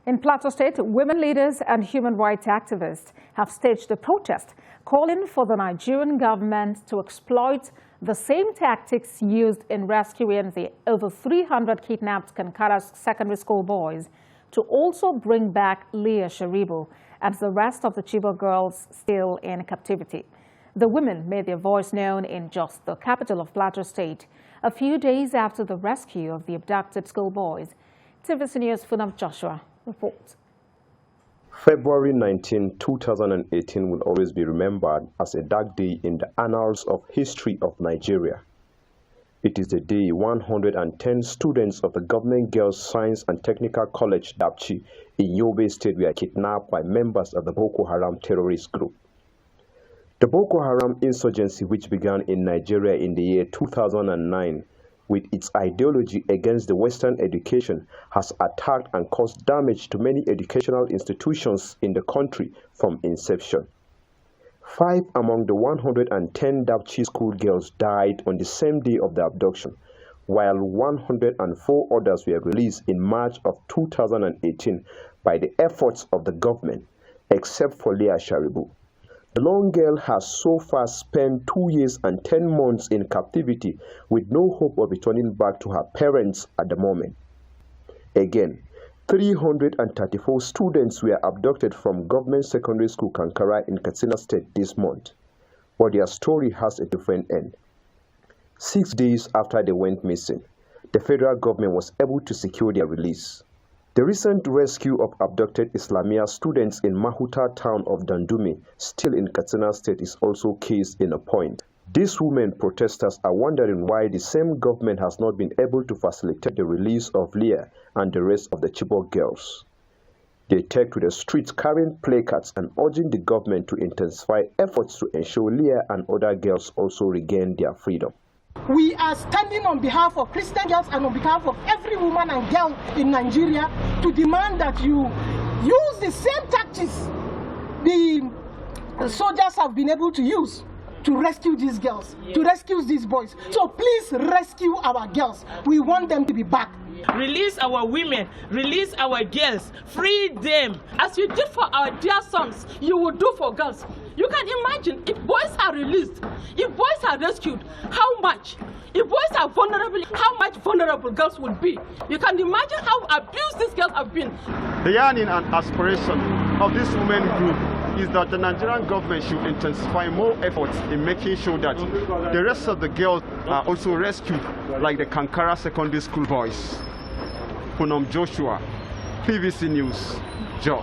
In Plateau State, women leaders and human rights activists have staged a protest calling for the Nigerian government to exploit the same tactics used in rescuing the over 300 kidnapped Kankara secondary school boys to also bring back Leah, Sharibu and the rest of the Chibok girls still in captivity. The women made their voice known in just the capital of Plateau State a few days after the rescue of the abducted schoolboys. TVC News' Funam Joshua reports. February 19, 2018 will always be remembered as a dark day in the annals of history of Nigeria. It is the day 110 students of the Government Girls Science and Technical College, Dapchi, in Yobe State were kidnapped by members of the Boko Haram terrorist group. The Boko Haram insurgency, which began in Nigeria in the year 2009, with its ideology against the Western education, has attacked and caused damage to many educational institutions in the country from inception. 5 among the 110 Dapchi school girls died on the same day of the abduction, while 104 others were released in March of 2018 by the efforts of the government, except for Leah Sharibu. The lone girl has so far spent 2 years and 10 months in captivity with no hope of returning back to her parents at the moment. Again, 334 students were abducted from Government Secondary School Kankara in Katsina State this month, but their story has a different end. 6 days after they went missing, the federal government was able to secure their release. The recent rescue of abducted Islamia students in Mahuta town of Dandumi, still in Katsina State, is also case in a point. These women protesters are wondering why the same government has not been able to facilitate the release of Leah and the rest of the Chibok girls. They take to the streets carrying placards and urging the government to intensify efforts to ensure Leah and other girls also regain their freedom. We are standing on behalf of Christian girls and on behalf of every woman and girl in Nigeria to demand that you use the same tactics the soldiers have been able to use to rescue these girls, to rescue these boys. So please rescue our girls. We want them to be back. Release our women, release our girls, free them. As you did for our dear sons, you will do for girls. You can imagine if boys are released, if boys are rescued, how much? If boys are vulnerable, how much vulnerable girls will be? You can imagine how abused these girls have been. The yearning and aspiration of this women group is that the Nigerian government should intensify more efforts in making sure that the rest of the girls are also rescued, like the Kankara secondary school boys. Funam Joshua, TVC News, Jos.